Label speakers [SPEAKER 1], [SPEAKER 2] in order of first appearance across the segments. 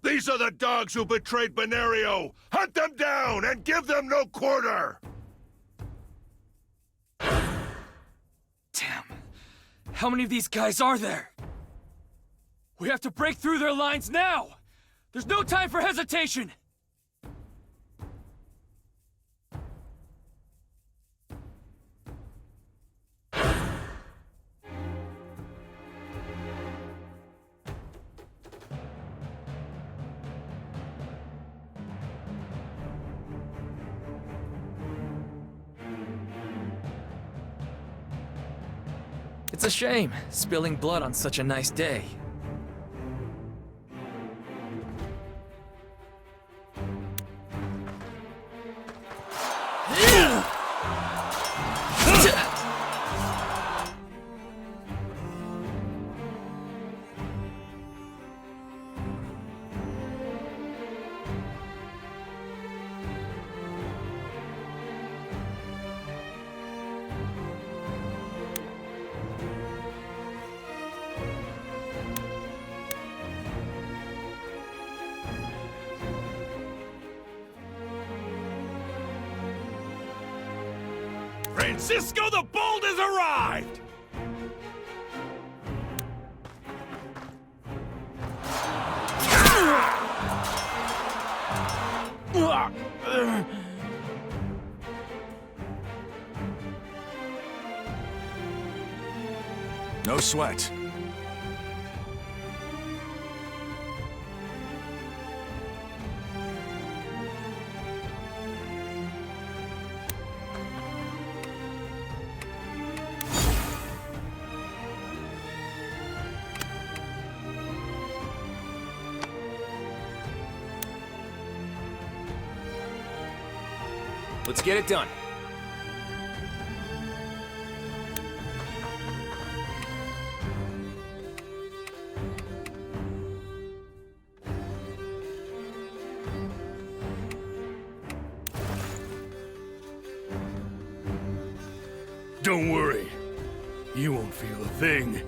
[SPEAKER 1] These are the dogs who betrayed Benario! Hunt them down and give them no quarter!
[SPEAKER 2] Damn. How many of these guys are there? We have to break through their lines now! There's no time for hesitation! It's a shame, spilling blood on such a nice day.
[SPEAKER 1] Francisco the Bold has arrived!
[SPEAKER 3] No sweat.
[SPEAKER 2] Let's get it done.
[SPEAKER 1] Don't worry. You won't feel a thing.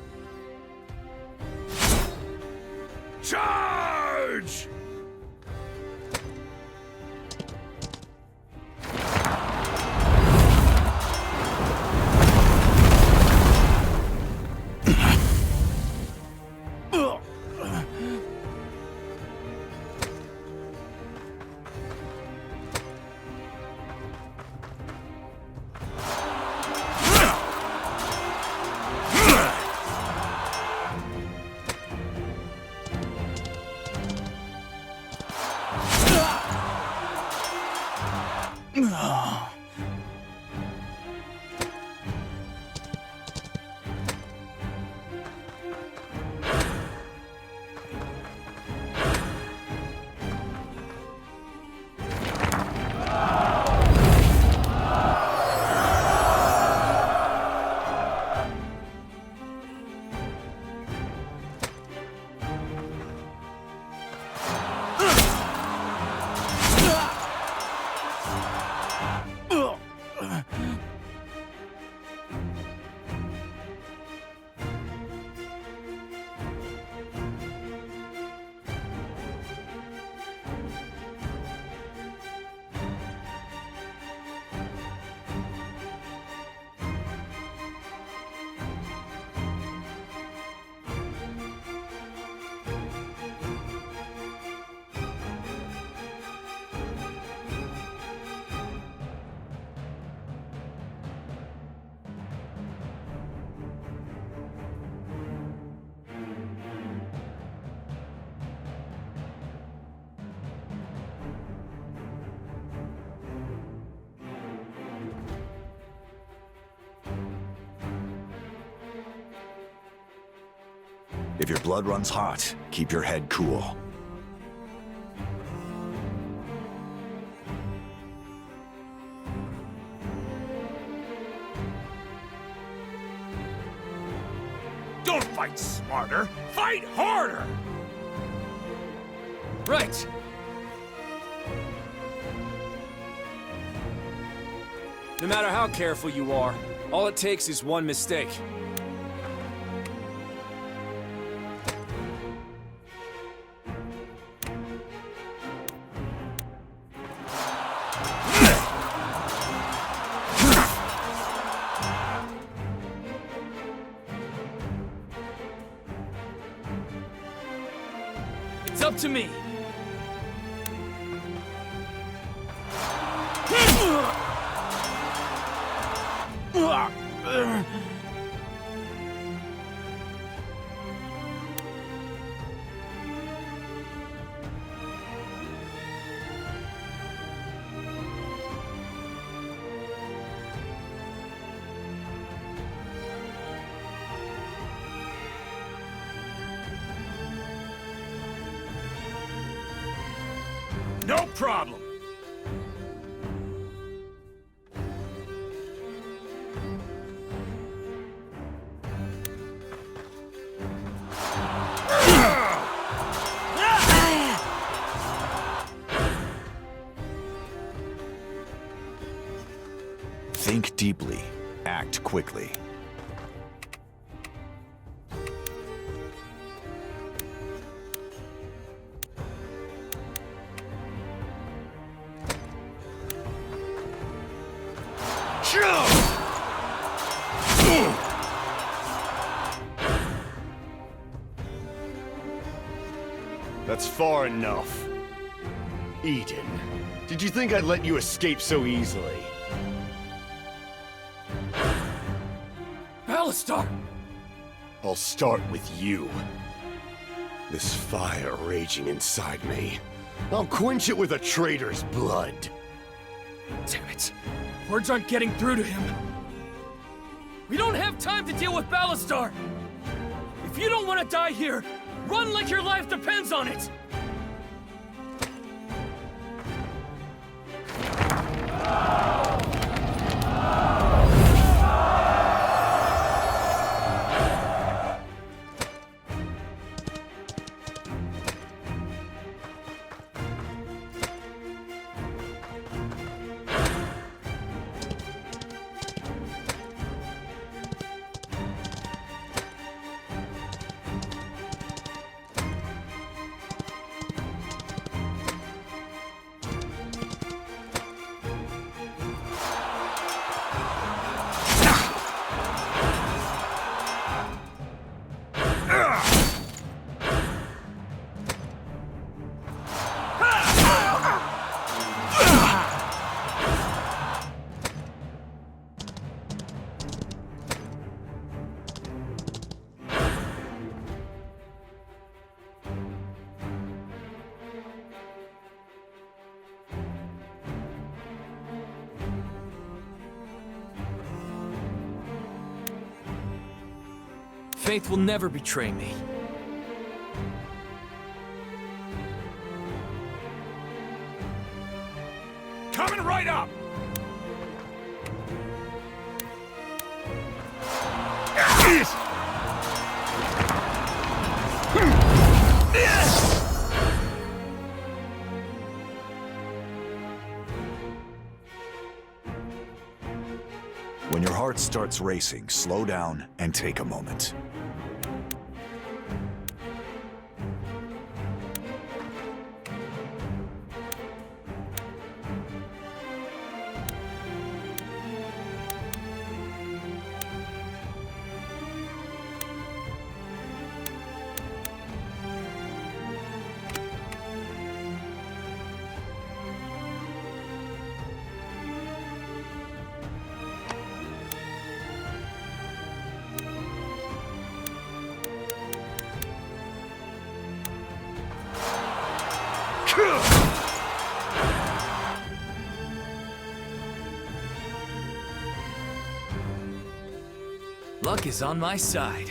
[SPEAKER 1] Charge!
[SPEAKER 3] If your blood runs hot, keep your head cool.
[SPEAKER 1] Don't fight smarter! Fight harder!
[SPEAKER 2] Right! No matter how careful you are, all it takes is one mistake. up to me.
[SPEAKER 1] No problem.
[SPEAKER 3] Think deeply. Act quickly.
[SPEAKER 4] That's far enough. Eden, did you think I'd let you escape so easily?
[SPEAKER 2] Alistar!
[SPEAKER 4] I'll start with you. This fire raging inside me. I'll quench it with a traitor's blood.
[SPEAKER 2] Damn it. Words aren't getting through to him. We don't have time to deal with Alistar! If you don't want to die here, run like your life depends on it! Faith will never betray me.
[SPEAKER 1] Coming right up!
[SPEAKER 3] When your heart starts racing, slow down and take a moment.
[SPEAKER 2] Luck is on my side.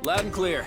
[SPEAKER 2] Loud and clear.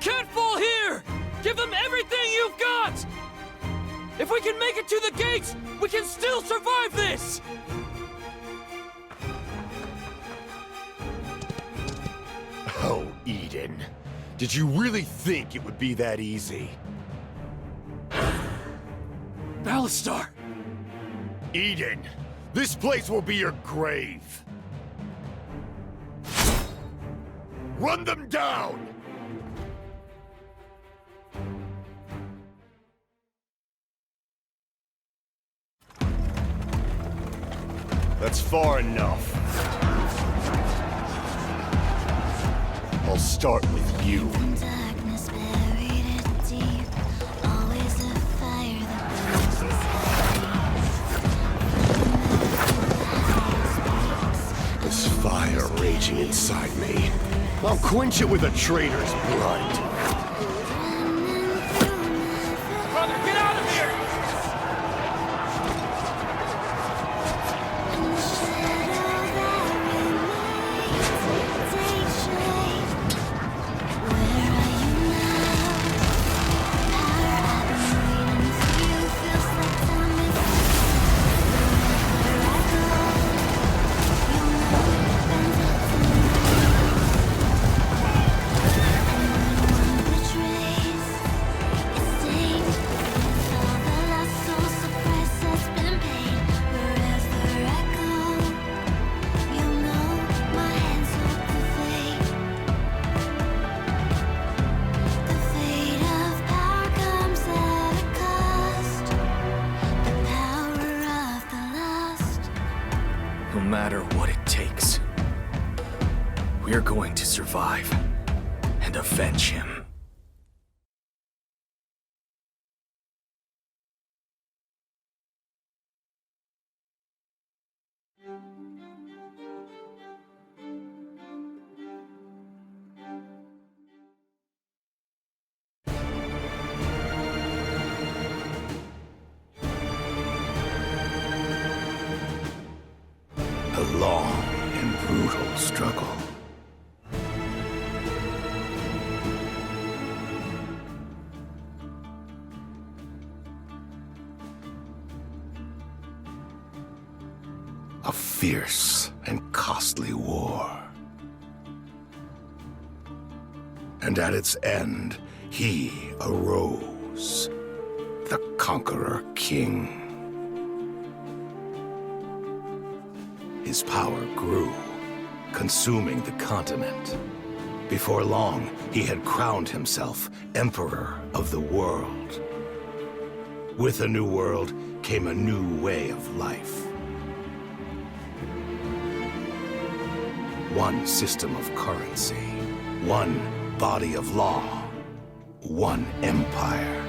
[SPEAKER 2] can't fall here! Give them everything you've got! If we can make it to the gates, we can still survive this!
[SPEAKER 4] Oh, Eden. Did you really think it would be that easy?
[SPEAKER 2] Ballastar!
[SPEAKER 4] Eden, this place will be your grave. Run them down! That's far enough. I'll start with you.
[SPEAKER 5] Darkness buried it deep. Always a fire that burns.
[SPEAKER 4] This fire raging inside me. I'll quench it with a traitor's blood.
[SPEAKER 2] Brother, get out of here! No matter what it takes, we're going to survive and avenge him.
[SPEAKER 4] A long and brutal struggle. A fierce and costly war. And at its end, he arose, the Conqueror King. His power grew, consuming the continent. Before long, he had crowned himself Emperor of the world. With a new world came a new way of life. One system of currency, one body of law, one empire.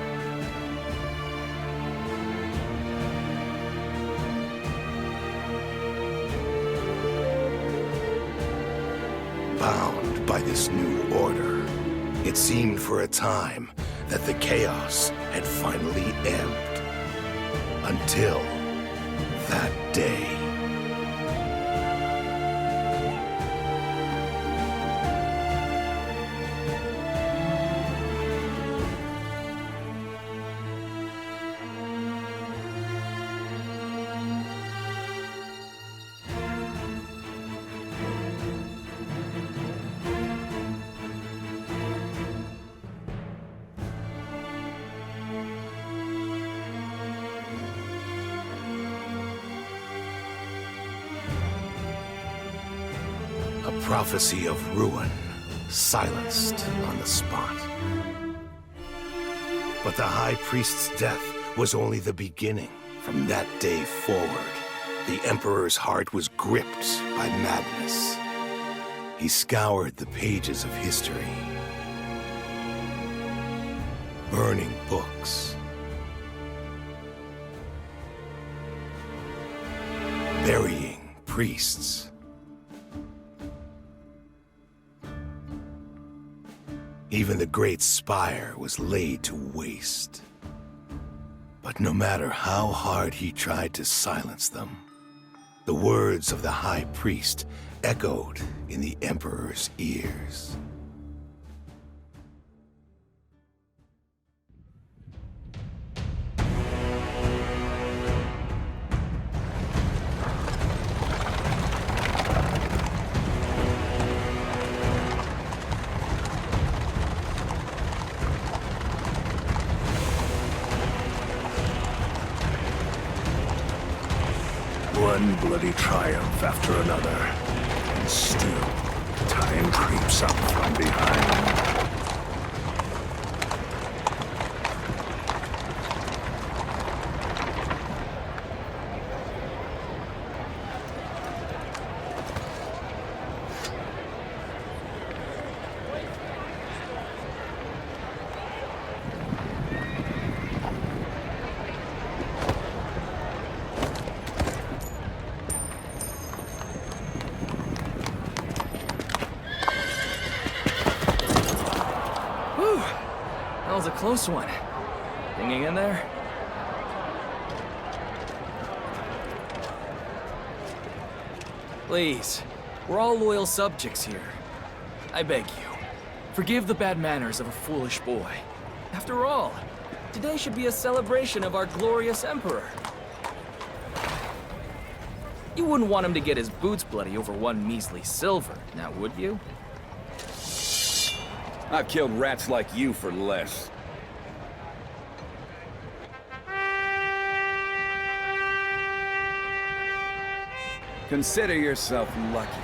[SPEAKER 4] Bound by this new order, it seemed for a time that the chaos had finally ebbed. Until that day. A prophecy of ruin, silenced on the spot. But the High Priest's death was only the beginning. From that day forward, the Emperor's heart was gripped by madness. He scoured the pages of history, burning books, burying priests. Even the great spire was laid to waste. But no matter how hard he tried to silence them, the words of the High Priest echoed in the Emperor's ears.
[SPEAKER 6] One bloody triumph after another. And still, time creeps up from behind.
[SPEAKER 2] Whew! That was a close one. Hanging in there? Please, we're all loyal subjects here. I beg you, forgive the bad manners of a foolish boy. After all, today should be a celebration of our glorious Emperor. You wouldn't want him to get his boots bloody over one measly silver, now would you?
[SPEAKER 7] I've killed rats like you for less. Consider yourself lucky.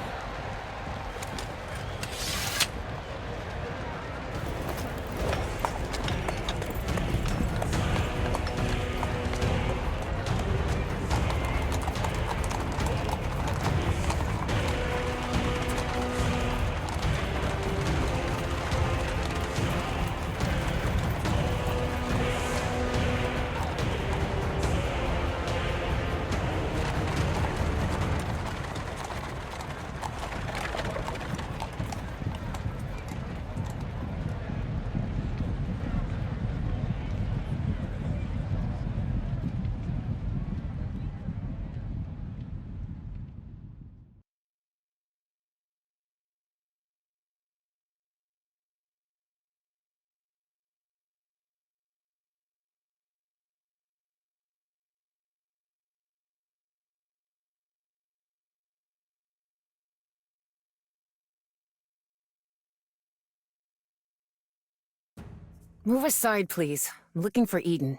[SPEAKER 8] Move aside, please. I'm looking for Eden.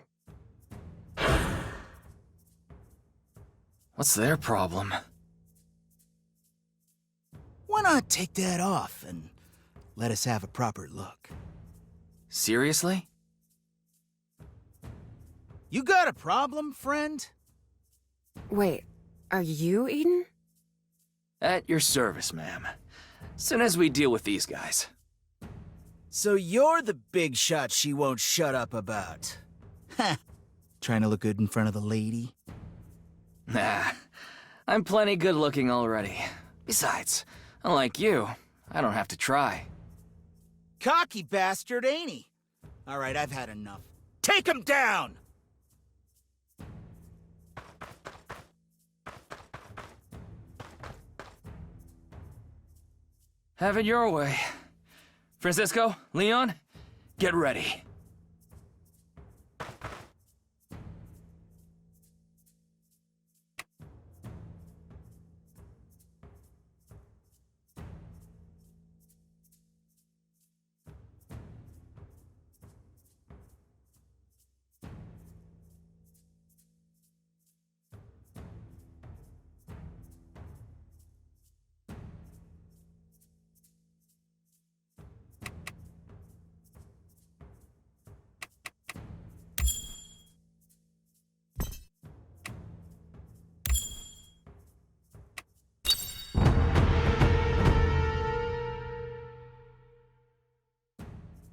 [SPEAKER 2] What's their problem?
[SPEAKER 9] Why not take that off and let us have a proper look?
[SPEAKER 2] Seriously?
[SPEAKER 9] You got a problem, friend?
[SPEAKER 8] Wait, are you Eden?
[SPEAKER 2] At your service, ma'am. Soon as we deal with these guys.
[SPEAKER 9] So you're the big shot she won't shut up about. Ha! Trying to look good in front of the lady?
[SPEAKER 2] Nah, I'm plenty good looking already. Besides, unlike you, I don't have to try.
[SPEAKER 9] Cocky bastard, ain't he? Alright, I've had enough. Take him down!
[SPEAKER 2] Have it your way. Francisco, Leon, get ready.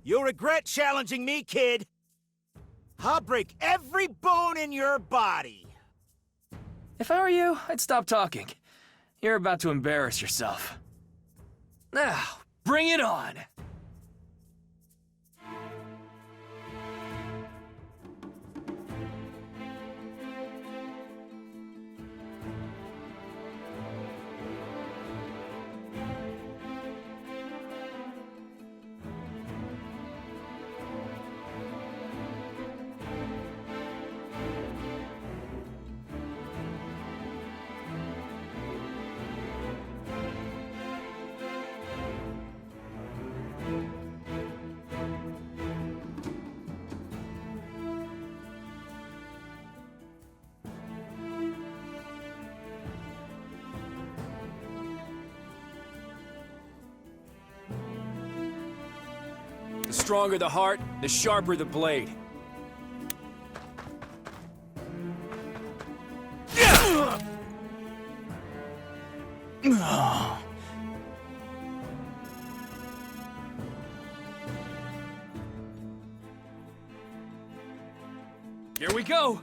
[SPEAKER 9] You'll regret challenging me, kid. I'll break every bone in your body.
[SPEAKER 2] If I were you, I'd stop talking. You're about to embarrass yourself. Now, bring it on! stronger the heart, the sharper the blade. Here we go!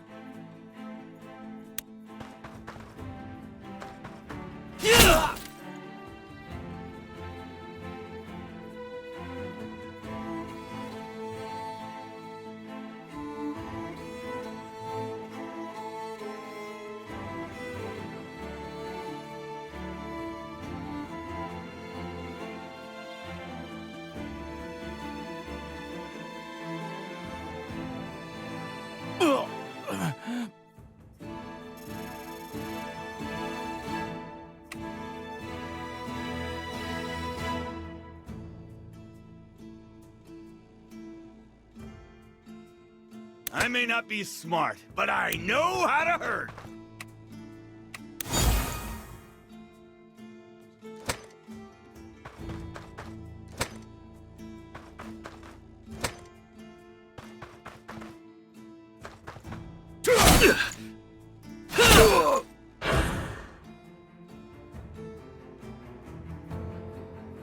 [SPEAKER 1] I may not be smart, but I know how to hurt.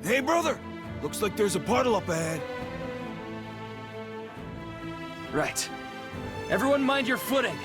[SPEAKER 9] Hey, brother! Looks like there's a puddle up ahead.
[SPEAKER 2] Right. Everyone mind your footing.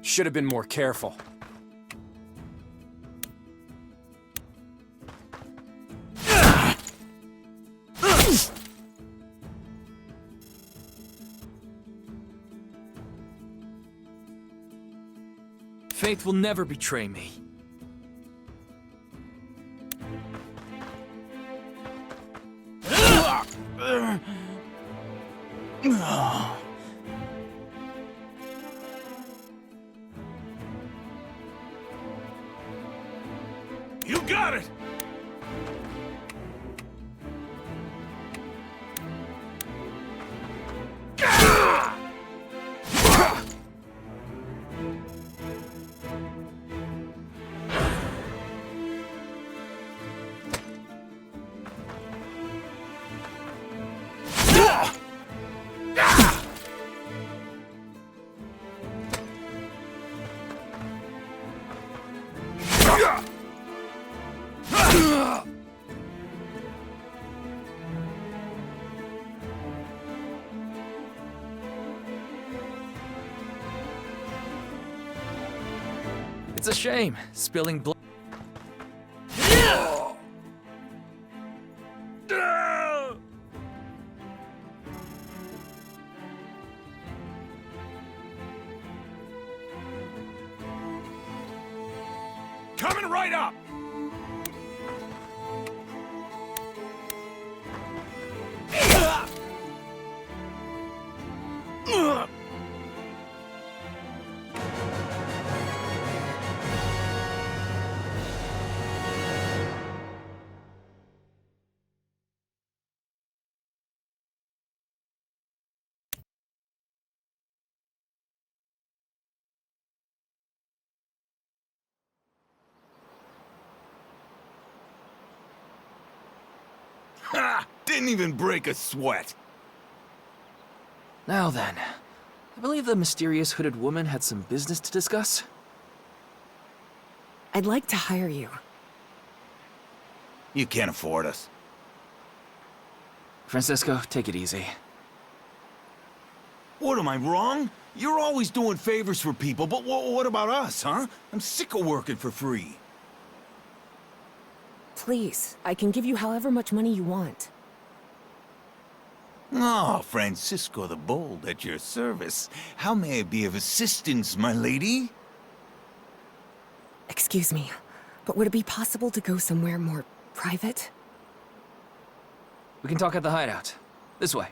[SPEAKER 2] Should have been more careful. Faith will never betray me.
[SPEAKER 1] You got it!
[SPEAKER 2] It's a shame, spilling blood.
[SPEAKER 1] Coming right up!
[SPEAKER 4] Ha! Didn't even break a sweat.
[SPEAKER 2] Now then, I believe the mysterious hooded woman had some business to discuss.
[SPEAKER 8] I'd like to hire you.
[SPEAKER 4] You can't afford us.
[SPEAKER 2] Francisco, take it easy.
[SPEAKER 10] What, am I wrong? You're always doing favors for people, but what about us, huh? I'm sick of working for free.
[SPEAKER 8] please. I can give you however much money you want.
[SPEAKER 10] Ah, Francisco the Bold at your service. How may I be of assistance, my lady?
[SPEAKER 8] Excuse me, but would it be possible to go somewhere more private?
[SPEAKER 2] We can talk at the hideout. This way.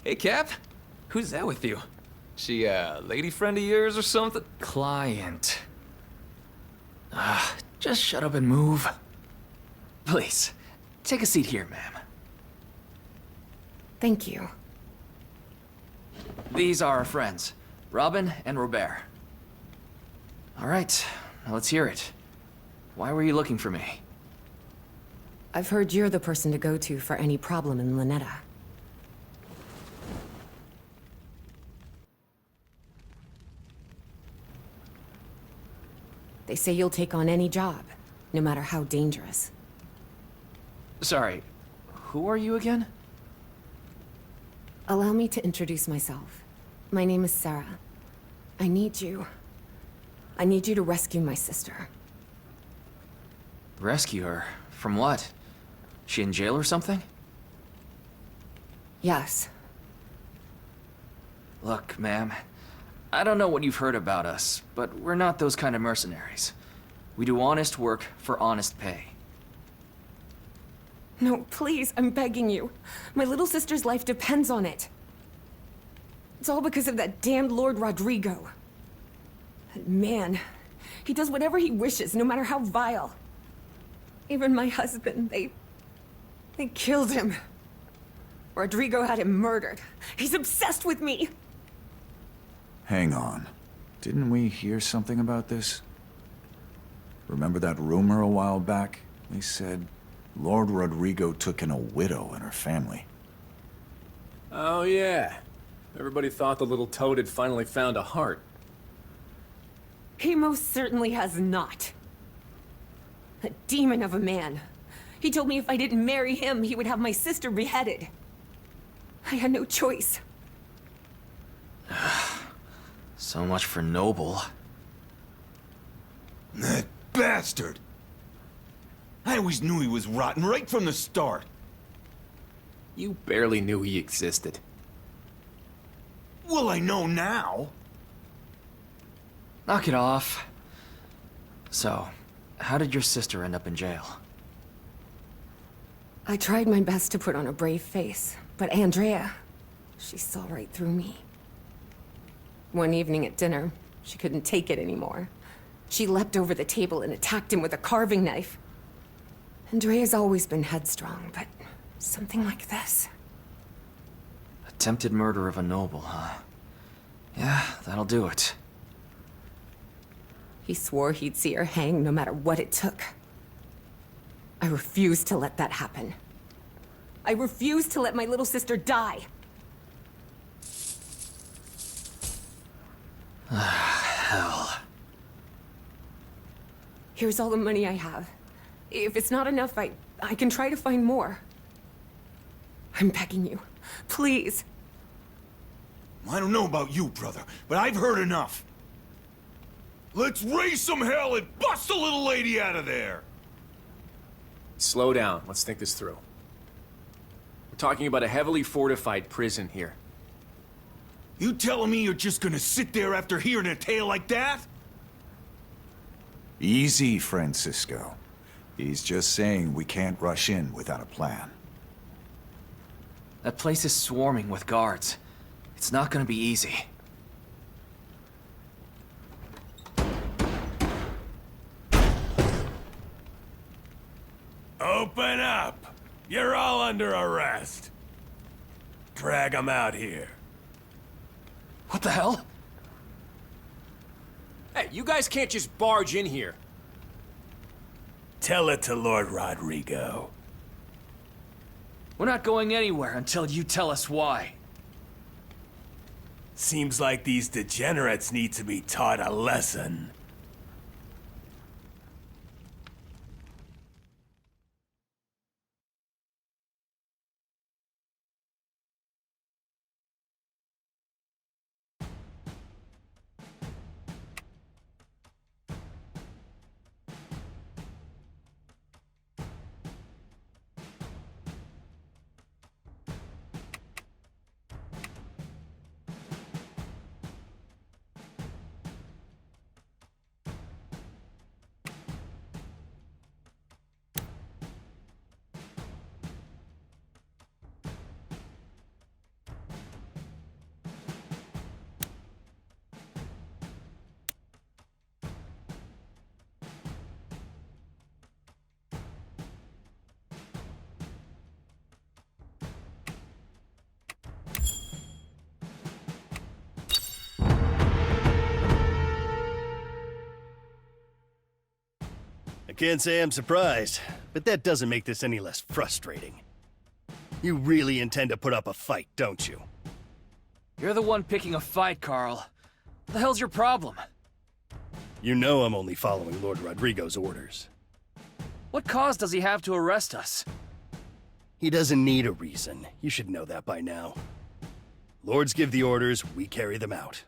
[SPEAKER 11] Hey, Cap. Who's that with you? She a lady friend of yours or something?
[SPEAKER 2] Client. Just shut up and move. Please, take a seat here, ma'am.
[SPEAKER 8] Thank you.
[SPEAKER 2] These are our friends, Robin and Robert. All right, now let's hear it. Why were you looking for me?
[SPEAKER 8] I've heard you're the person to go to for any problem in Lynetta. They say you'll take on any job, no matter how dangerous.
[SPEAKER 2] Sorry, who are you again?
[SPEAKER 8] Allow me to introduce myself. My name is Sarah. I need you. I need you to rescue my sister.
[SPEAKER 2] Rescue her? From what? She in jail or something?
[SPEAKER 8] Yes.
[SPEAKER 2] Look, ma'am. I don't know what you've heard about us, but we're not those kind of mercenaries. We do honest work for honest pay.
[SPEAKER 8] No, please, I'm begging you. My little sister's life depends on it. It's all because of that damned Lord Rodrigo. That man, he does whatever he wishes, no matter how vile. Even my husband, they killed him. Rodrigo had him murdered. He's obsessed with me.
[SPEAKER 3] Hang on. Didn't we hear something about this? Remember that rumor a while back? They said Lord Rodrigo took in a widow and her family.
[SPEAKER 6] Oh, yeah. Everybody thought the little toad had finally found a heart.
[SPEAKER 8] He most certainly has not. A demon of a man. He told me if I didn't marry him, he would have my sister beheaded. I had no choice.
[SPEAKER 2] So much for noble.
[SPEAKER 10] That bastard! I always knew he was rotten right from the start.
[SPEAKER 11] You barely knew he existed.
[SPEAKER 10] Well, I know now.
[SPEAKER 2] Knock it off. So, how did your sister end up in jail?
[SPEAKER 8] I tried my best to put on a brave face, but Andrea, she saw right through me. One evening at dinner, she couldn't take it anymore. She leapt over the table and attacked him with a carving knife. Andrea's always been headstrong, but something like this.
[SPEAKER 2] Attempted murder of a noble, huh? Yeah, that'll do it.
[SPEAKER 8] He swore he'd see her hang no matter what it took. I refused to let that happen. I refused to let my little sister die.
[SPEAKER 2] Hell.
[SPEAKER 8] Here's all the money I have. If it's not enough, I can try to find more. I'm begging you. Please.
[SPEAKER 10] I don't know about you, brother, but I've heard enough. Let's raise some hell and bust the little lady out of there!
[SPEAKER 6] Slow down. Let's think this through. We're talking about a heavily fortified prison here.
[SPEAKER 10] You telling me you're just gonna sit there after hearing a tale like that?
[SPEAKER 3] Easy, Francisco. He's just saying we can't rush in without a plan.
[SPEAKER 2] That place is swarming with guards. It's not gonna be easy.
[SPEAKER 6] Open up! You're all under arrest. Drag him out here.
[SPEAKER 2] What the hell?
[SPEAKER 12] Hey, you guys can't just barge in here.
[SPEAKER 6] Tell it to Lord Rodrigo.
[SPEAKER 2] We're not going anywhere until you tell us why.
[SPEAKER 6] Seems like these degenerates need to be taught a lesson.
[SPEAKER 13] I can't say I'm surprised, but that doesn't make this any less frustrating. You really intend to put up a fight, don't you?
[SPEAKER 2] You're the one picking a fight, Carl. What the hell's your problem?
[SPEAKER 13] You know I'm only following Lord Rodrigo's orders.
[SPEAKER 2] What cause does he have to arrest us?
[SPEAKER 13] He doesn't need a reason. You should know that by now. Lords give the orders, we carry them out.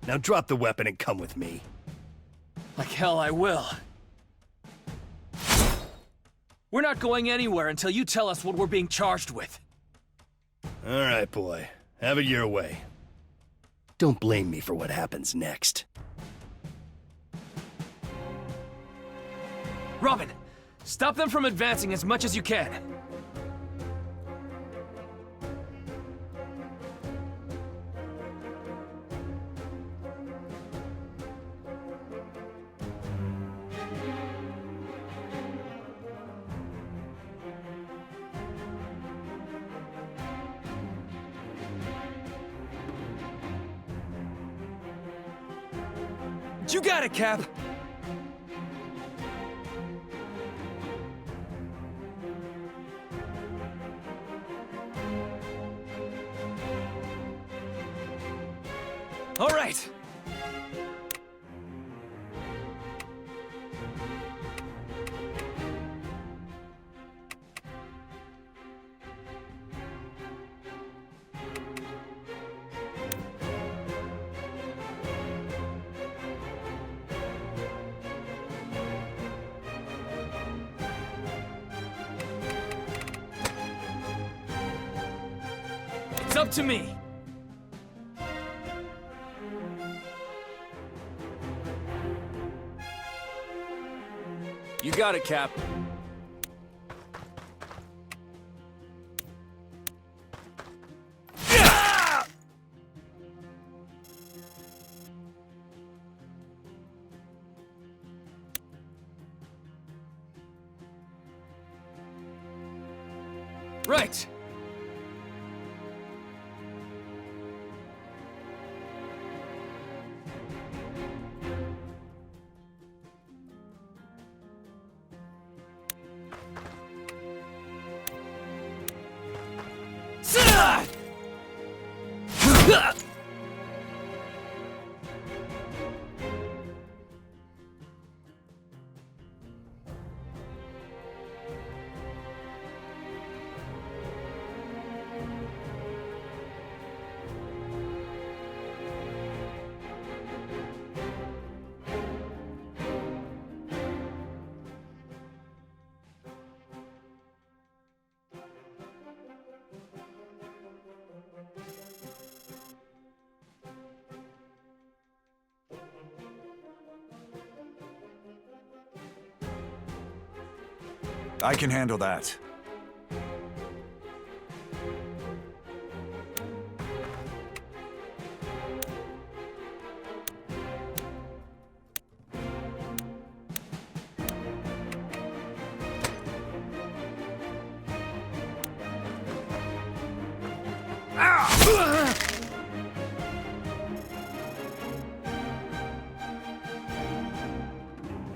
[SPEAKER 13] Now drop the weapon and come with me.
[SPEAKER 2] Like hell I will. We're not going anywhere until you tell us what we're being charged with.
[SPEAKER 13] All right, boy. Have it your way. Don't blame me for what happens next.
[SPEAKER 2] Robin, stop them from advancing as much as you can. You got it, Cap! All right! It's up to me.
[SPEAKER 7] You got it, Cap.
[SPEAKER 2] Right.
[SPEAKER 3] I can handle that.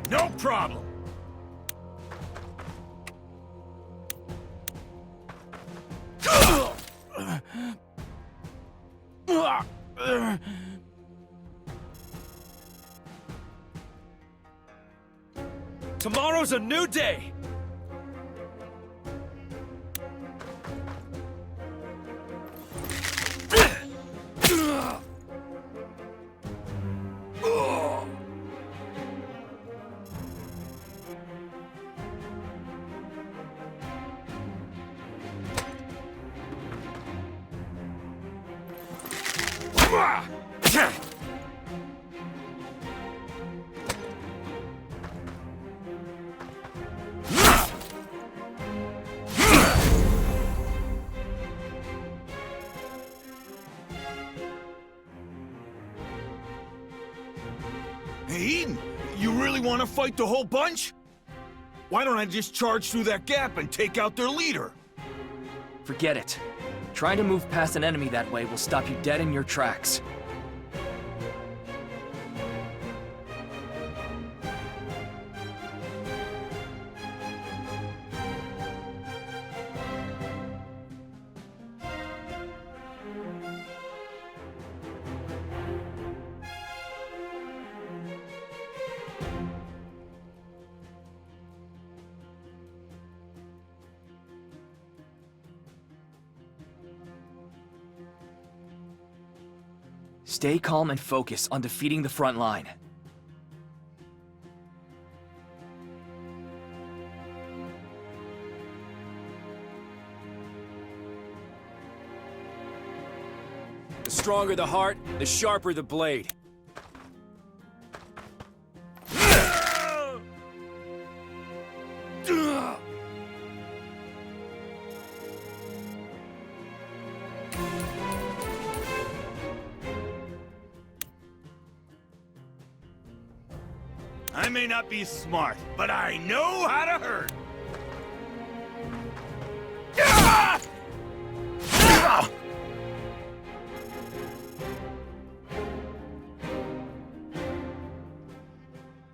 [SPEAKER 10] No problem.
[SPEAKER 2] Tomorrow's a new day!
[SPEAKER 10] Hey, Eden, you really want to fight the whole bunch? Why don't I just charge through that gap and take out their leader?
[SPEAKER 2] Forget it. Trying to move past an enemy that way will stop you dead in your tracks. Stay calm and focus on defeating the front line.
[SPEAKER 12] The stronger the heart, the sharper the blade.
[SPEAKER 10] I may not be smart, but I know how to hurt.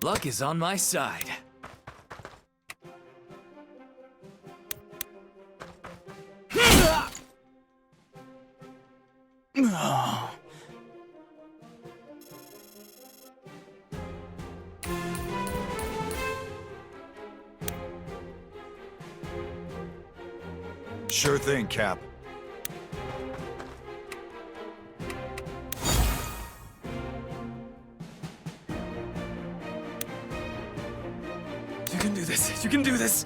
[SPEAKER 2] Luck is on my side.
[SPEAKER 3] Sure thing, Cap.
[SPEAKER 2] You can do this. You can do this.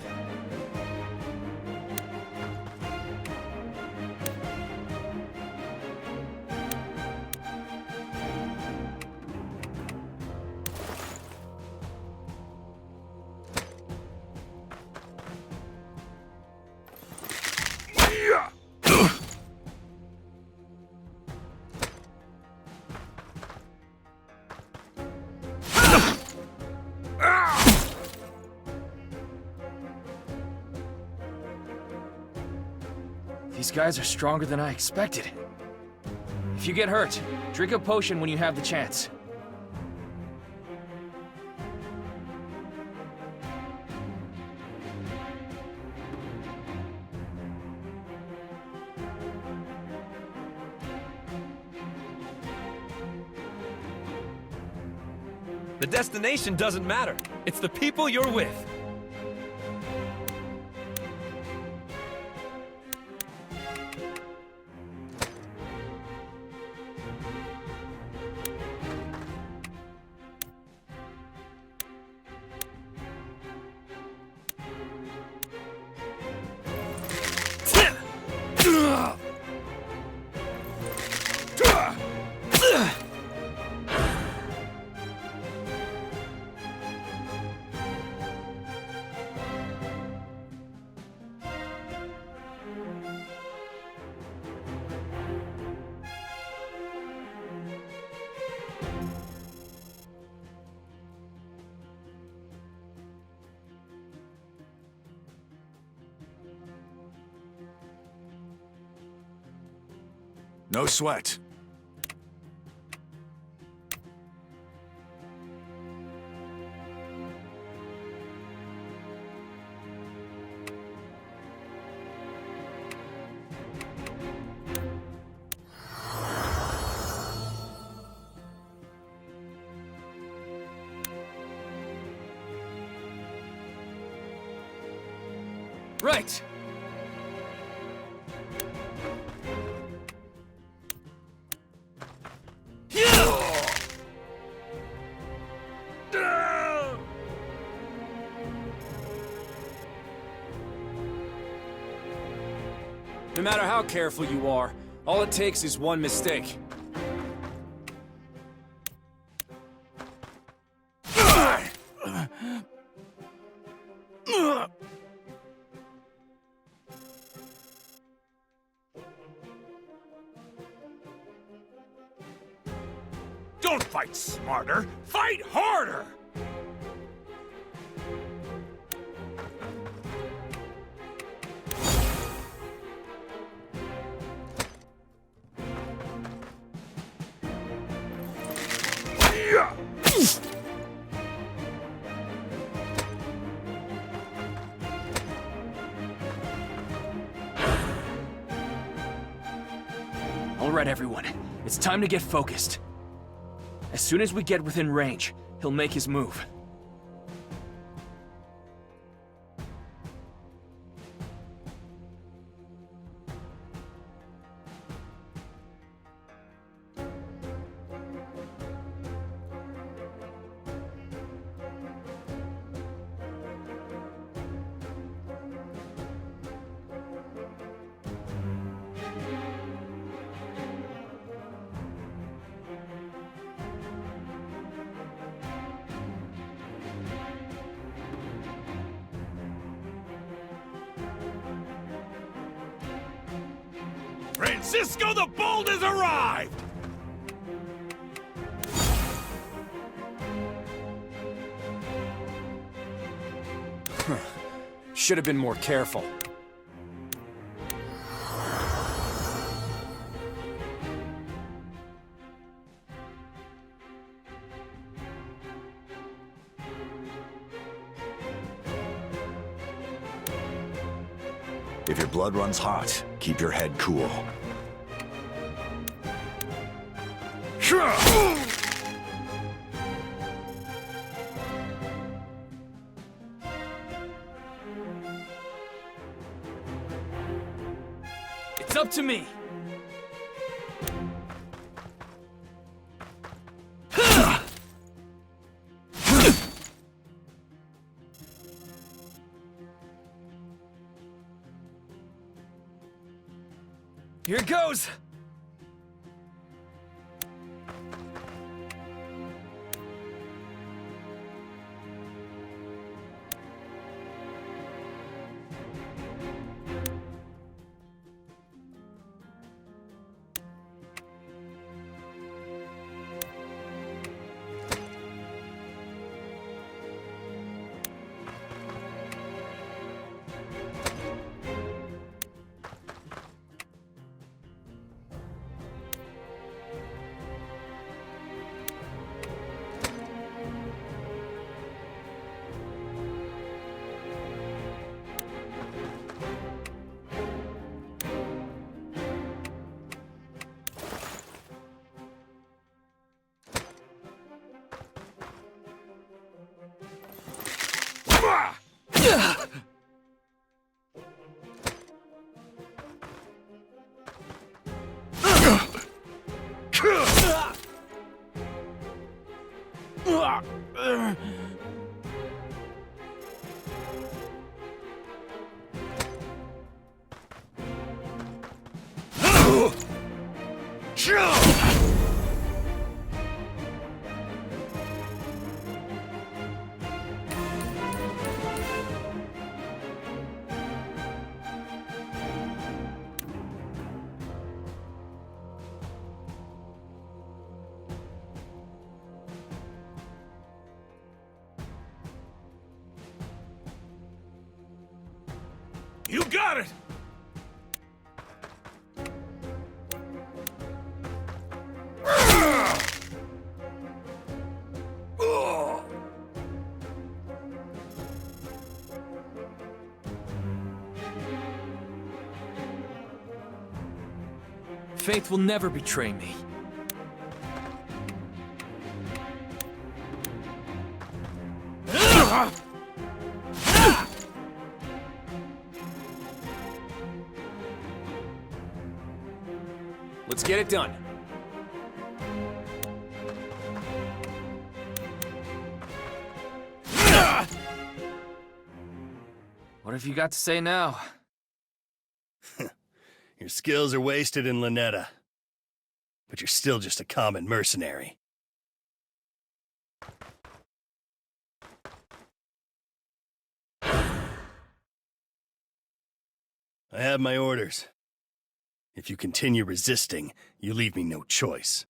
[SPEAKER 2] These guys are stronger than I expected. If you get hurt, drink a potion when you have the chance.
[SPEAKER 7] The destination doesn't matter. It's the people you're with.
[SPEAKER 3] No sweat.
[SPEAKER 2] Right.
[SPEAKER 12] No matter how careful you are, all it takes is one mistake.
[SPEAKER 10] Don't fight smarter, fight harder!
[SPEAKER 2] All right, everyone. It's time to get focused. As soon as we get within range, he'll make his move.
[SPEAKER 10] Francisco the Bold has arrived!
[SPEAKER 12] Should have been more careful.
[SPEAKER 3] If your blood runs hot, keep your head cool.
[SPEAKER 2] It's up to me. Here goes!
[SPEAKER 10] You got it!
[SPEAKER 2] Faith will never betray me.
[SPEAKER 12] Let's get it done.
[SPEAKER 2] What have you got to say now?
[SPEAKER 13] Your skills are wasted in Lynetta. But you're still just a common mercenary. I have my orders. If you continue resisting, you leave me no choice.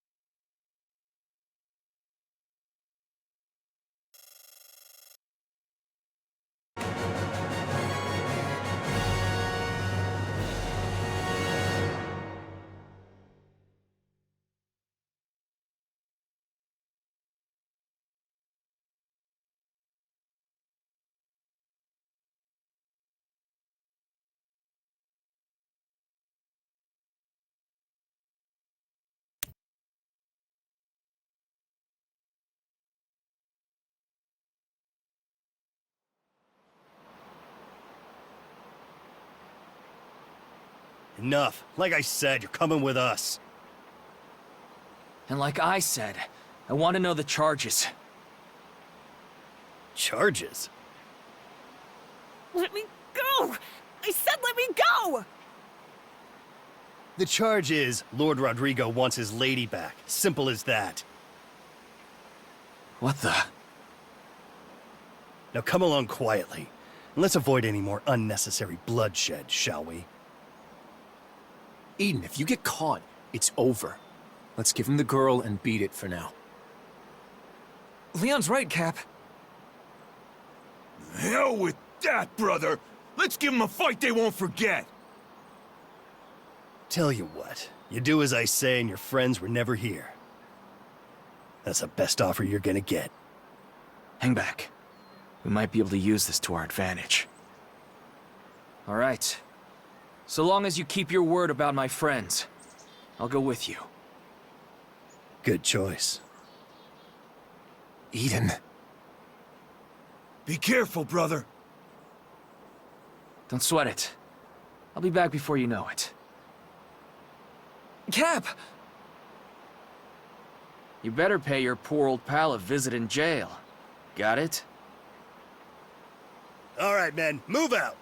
[SPEAKER 13] Enough. Like I said, you're coming with us.
[SPEAKER 2] And like I said, I want to know the charges.
[SPEAKER 13] Charges?
[SPEAKER 8] Let me go! I said let me go!
[SPEAKER 13] The charge is, Lord Rodrigo wants his lady back. Simple as that.
[SPEAKER 2] What the?
[SPEAKER 13] Now come along quietly, and let's avoid any more unnecessary bloodshed, shall we?
[SPEAKER 12] Eden, if you get caught, it's over. Let's give him the girl and beat it for now.
[SPEAKER 2] Leon's right, Cap.
[SPEAKER 10] Hell with that, brother! Let's give them a fight they won't forget!
[SPEAKER 13] Tell you what, you do as I say and your friends were never here. That's the best offer you're gonna get.
[SPEAKER 2] Hang back. We might be able to use this to our advantage. All right. So long as you keep your word about my friends, I'll go with you.
[SPEAKER 13] Good choice.
[SPEAKER 2] Eden.
[SPEAKER 10] Be careful, brother.
[SPEAKER 2] Don't sweat it. I'll be back before you know it. Cap! You better pay your poor old pal a visit in jail. Got it?
[SPEAKER 13] All right, men, move out!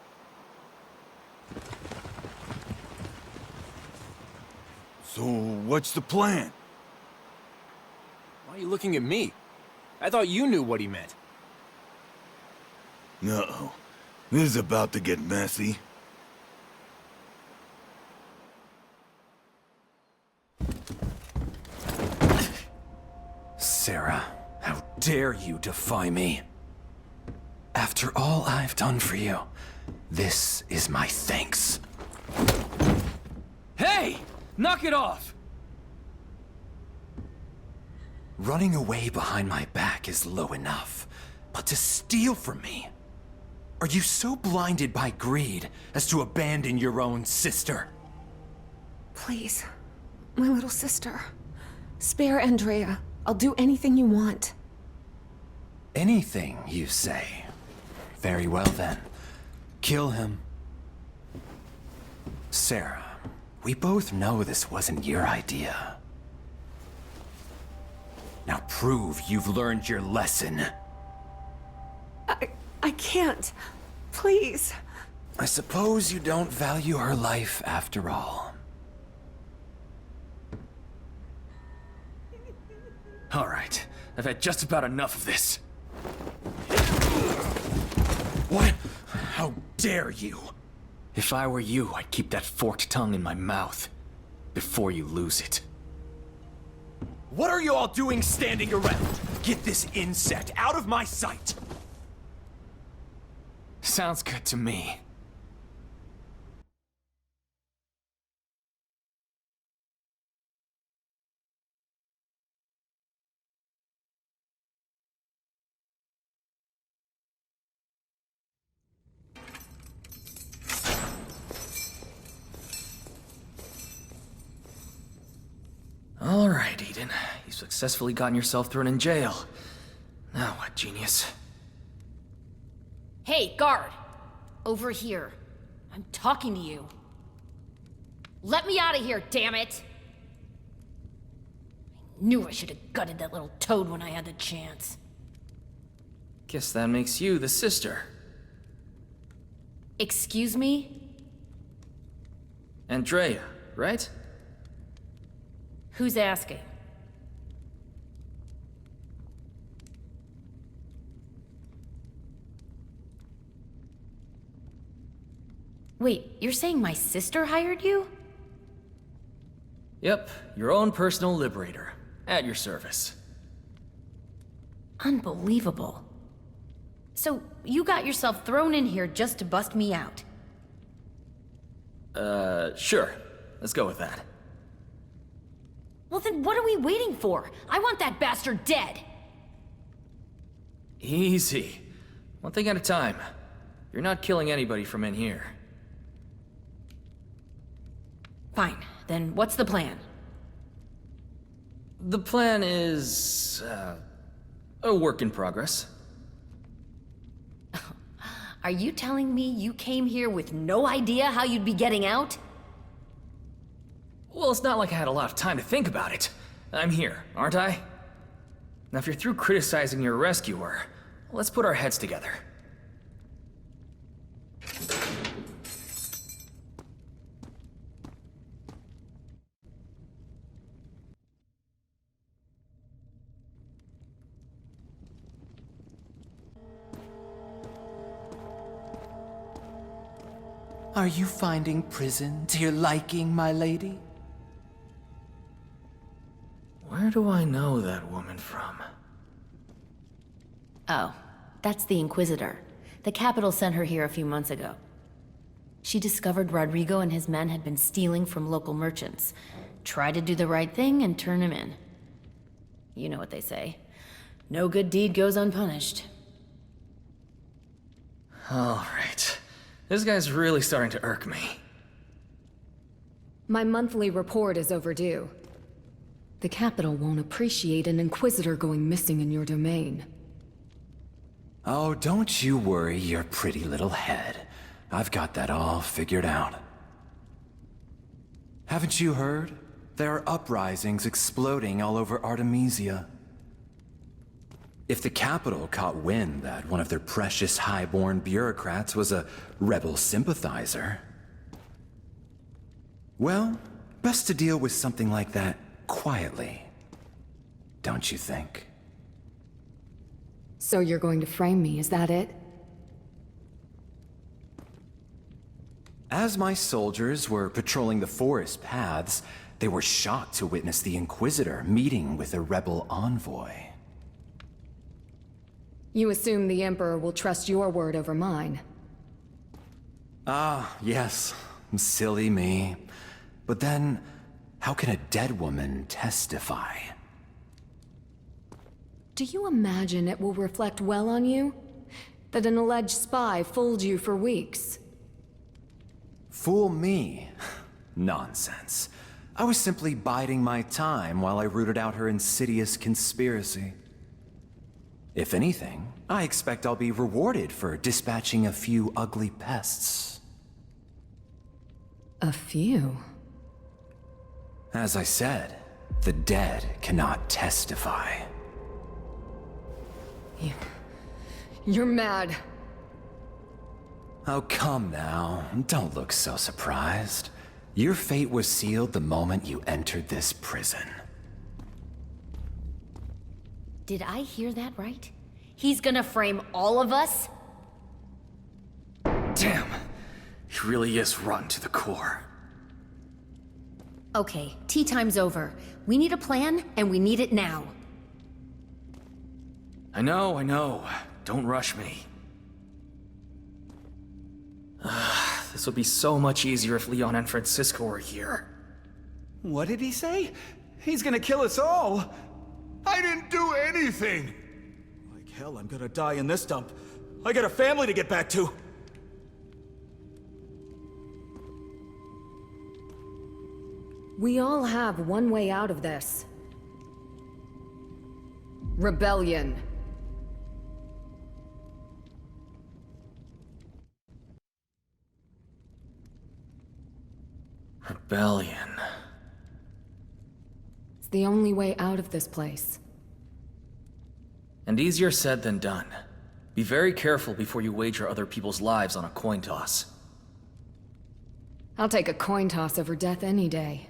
[SPEAKER 10] So, what's the plan?
[SPEAKER 12] Why are you looking at me? I thought you knew what he meant.
[SPEAKER 10] Uh-oh. This is about to get messy.
[SPEAKER 11] Sarah, how dare you defy me? After all I've done for you, this is my thanks.
[SPEAKER 2] Hey! Knock it off!
[SPEAKER 11] Running away behind my back is low enough, but to steal from me? Are you so blinded by greed as to abandon your own sister?
[SPEAKER 8] Please, my little sister. Spare Andrea. I'll do anything you want.
[SPEAKER 11] Anything, you say? Very well then. Kill him. Sarah, we both know this wasn't your idea. Now prove you've learned your lesson.
[SPEAKER 8] I can't. Please.
[SPEAKER 11] I suppose you don't value her life after all.
[SPEAKER 2] All right, I've had just about enough of this.
[SPEAKER 11] What? How dare you?
[SPEAKER 2] If I were you, I'd keep that forked tongue in my mouth before you lose it.
[SPEAKER 11] What are you all doing standing around? Get this insect out of my sight!
[SPEAKER 2] Sounds good to me. All right, Eden. You've successfully gotten yourself thrown in jail. Now what, genius?
[SPEAKER 14] Hey, guard! Over here. I'm talking to you. Let me out of here, damn it! Knew I should have gutted that little toad when I had the chance.
[SPEAKER 2] Guess that makes you the sister.
[SPEAKER 14] Excuse me?
[SPEAKER 2] Andrea, right?
[SPEAKER 14] Who's asking? Wait, you're saying my sister hired you?
[SPEAKER 2] Yep, your own personal liberator. At your service.
[SPEAKER 14] Unbelievable. So, you got yourself thrown in here just to bust me out?
[SPEAKER 2] Sure. Let's go with that.
[SPEAKER 14] Well then what are we waiting for? I want that bastard dead!
[SPEAKER 2] Easy. One thing at a time. You're not killing anybody from in here.
[SPEAKER 14] Fine, then what's the plan?
[SPEAKER 2] The plan is, a work in progress.
[SPEAKER 14] Are you telling me you came here with no idea how you'd be getting out?
[SPEAKER 2] Well, it's not like I had a lot of time to think about it. I'm here, aren't I? Now, if you're through criticizing your rescuer, let's put our heads together.
[SPEAKER 11] Are you finding prison to your liking, my lady?
[SPEAKER 2] Where do I know that woman from?
[SPEAKER 14] Oh, that's the Inquisitor. The Capitol sent her here a few months ago. She discovered Rodrigo and his men had been stealing from local merchants. Try to do the right thing and turn him in. You know what they say. No good deed goes unpunished.
[SPEAKER 2] All right. This guy's really starting to irk me.
[SPEAKER 8] My monthly report is overdue. The Capitol won't appreciate an Inquisitor going missing in your domain.
[SPEAKER 11] Oh, don't you worry your pretty little head. I've got that all figured out. Haven't you heard? There are uprisings exploding all over Artemisia. If the Capitol caught wind that one of their precious highborn bureaucrats was a rebel sympathizer, well, best to deal with something like that quietly, don't you think?
[SPEAKER 8] So you're going to frame me, is that it?
[SPEAKER 11] As my soldiers were patrolling the forest paths, they were shocked to witness the Inquisitor meeting with a rebel envoy.
[SPEAKER 8] You assume the Emperor will trust your word over mine.
[SPEAKER 11] Ah, yes. Silly me. But then, how can a dead woman testify?
[SPEAKER 8] Do you imagine it will reflect well on you? That an alleged spy fooled you for weeks?
[SPEAKER 11] Fool me? Nonsense. I was simply biding my time while I rooted out her insidious conspiracy. If anything, I expect I'll be rewarded for dispatching a few ugly pests.
[SPEAKER 8] A few?
[SPEAKER 11] As I said, the dead cannot testify.
[SPEAKER 8] You're mad.
[SPEAKER 11] Oh, come now. Don't look so surprised. Your fate was sealed the moment you entered this prison.
[SPEAKER 14] Did I hear that right? He's gonna frame all of us?
[SPEAKER 2] Damn. He really is rotten to the core.
[SPEAKER 14] Okay, tea time's over. We need a plan, and we need it now.
[SPEAKER 2] I know. Don't rush me. This would be so much easier if Leon and Francisco were here.
[SPEAKER 10] What did he say? He's gonna kill us all! I didn't do anything! Like hell, I'm gonna die in this dump. I got a family to get back to!
[SPEAKER 8] We all have one way out of this. Rebellion.
[SPEAKER 2] Rebellion.
[SPEAKER 8] It's the only way out of this place.
[SPEAKER 2] And easier said than done. Be very careful before you wager other people's lives on a coin toss.
[SPEAKER 8] I'll take a coin toss over death any day.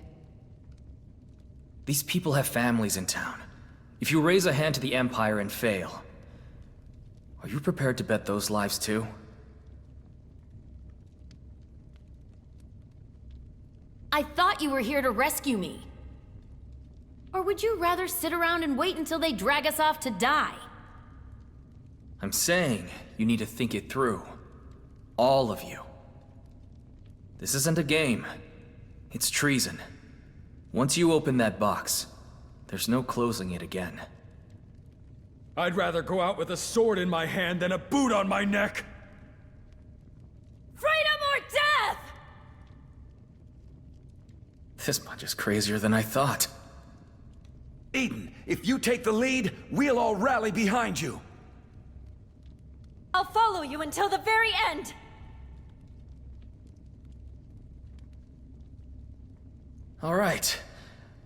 [SPEAKER 2] These people have families in town. If you raise a hand to the Empire and fail, are you prepared to bet those lives too?
[SPEAKER 14] I thought you were here to rescue me. Or would you rather sit around and wait until they drag us off to die?
[SPEAKER 2] I'm saying you need to think it through. All of you. This isn't a game. It's treason. Once you open that box, there's no closing it again. I'd rather go out with a sword in my hand than a boot on my neck!
[SPEAKER 14] Freedom or death!
[SPEAKER 2] This bunch is crazier than I thought.
[SPEAKER 10] Eden, if you take the lead, we'll all rally behind you.
[SPEAKER 14] I'll follow you until the very end!
[SPEAKER 2] All right,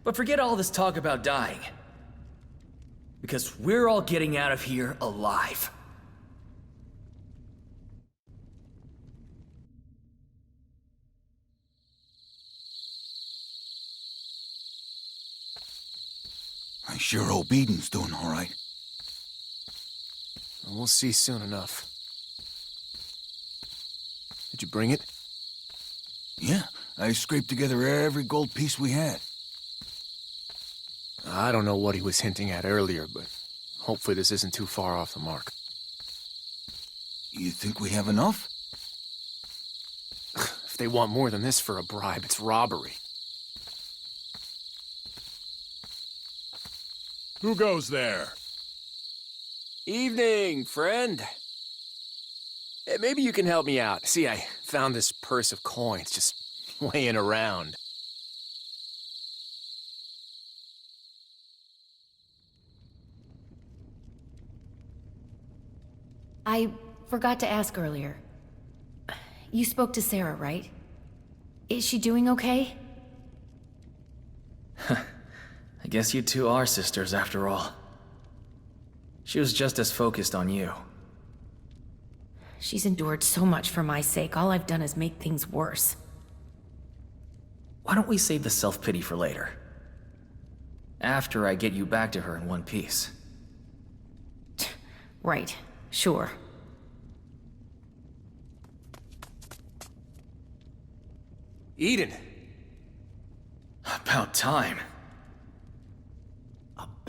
[SPEAKER 2] but forget all this talk about dying. Because we're all getting out of here alive.
[SPEAKER 15] I sure hope Eden's doing all right.
[SPEAKER 11] We'll see soon enough. Did you bring it?
[SPEAKER 15] Yeah, I scraped together every gold piece we had.
[SPEAKER 11] I don't know what he was hinting at earlier, but hopefully this isn't too far off the mark.
[SPEAKER 15] You think we have enough?
[SPEAKER 11] If they want more than this for a bribe, it's robbery.
[SPEAKER 1] Who goes there?
[SPEAKER 11] Evening, friend. Maybe you can help me out. See, I found this purse of coins just laying around.
[SPEAKER 14] I forgot to ask earlier. You spoke to Sarah, right? Is she doing okay?
[SPEAKER 2] I guess you two are sisters after all. She was just as focused on you.
[SPEAKER 14] She's endured so much for my sake. All I've done is make things worse.
[SPEAKER 2] Why don't we save the self-pity for later? After I get you back to her in one piece.
[SPEAKER 14] Right. Sure.
[SPEAKER 11] Eden!
[SPEAKER 2] About time.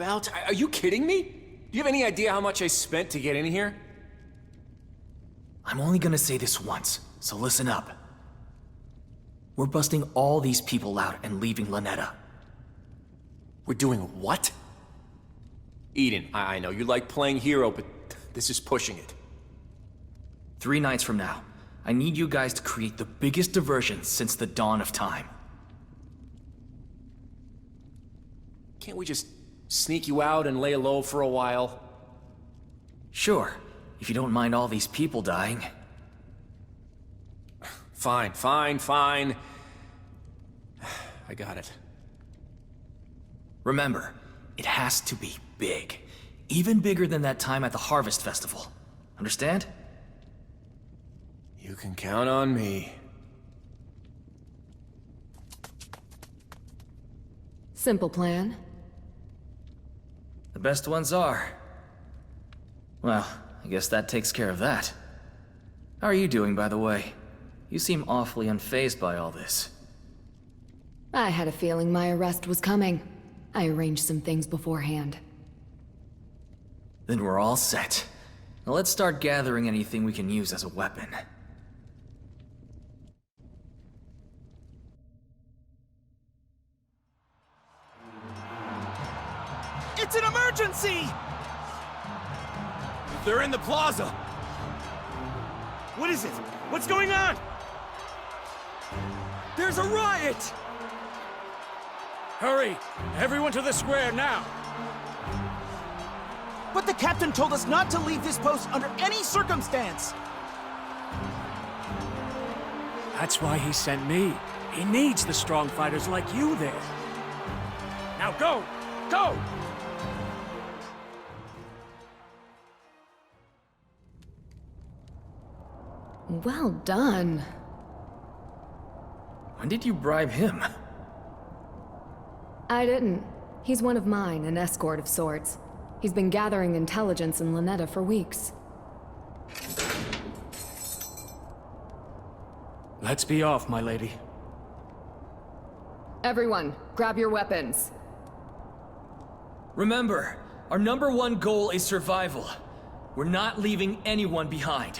[SPEAKER 11] Are you kidding me? Do you have any idea how much I spent to get in here?
[SPEAKER 2] I'm only gonna say this once, so listen up. We're busting all these people out and leaving Lanetta.
[SPEAKER 11] We're doing what? Eden, I know you like playing hero, but this is pushing it.
[SPEAKER 2] 3 nights from now, I need you guys to create the biggest diversion since the dawn of time.
[SPEAKER 11] Can't we just sneak you out and lay low for a while?
[SPEAKER 2] Sure, if you don't mind all these people dying.
[SPEAKER 11] Fine. I got it.
[SPEAKER 2] Remember, it has to be big. Even bigger than that time at the Harvest Festival. Understand?
[SPEAKER 11] You can count on me.
[SPEAKER 8] Simple plan.
[SPEAKER 2] The best ones are. Well, I guess that takes care of that. How are you doing, by the way? You seem awfully unfazed by all this.
[SPEAKER 8] I had a feeling my arrest was coming. I arranged some things beforehand.
[SPEAKER 2] Then we're all set. Now let's start gathering anything we can use as a weapon.
[SPEAKER 10] It's an emergency!
[SPEAKER 7] They're in the plaza!
[SPEAKER 10] What is it? What's going on?
[SPEAKER 7] There's a riot!
[SPEAKER 12] Hurry! Everyone to the square now!
[SPEAKER 9] But the captain told us not to leave this post under any circumstance!
[SPEAKER 12] That's why he sent me. He needs the strong fighters like you there.
[SPEAKER 2] Now go! Go!
[SPEAKER 8] Well done.
[SPEAKER 2] When did you bribe him?
[SPEAKER 8] I didn't. He's one of mine, an escort of sorts. He's been gathering intelligence in Lynetta for weeks.
[SPEAKER 2] Let's be off, my lady.
[SPEAKER 8] Everyone, grab your weapons.
[SPEAKER 2] Remember, our #1 goal is survival. We're not leaving anyone behind.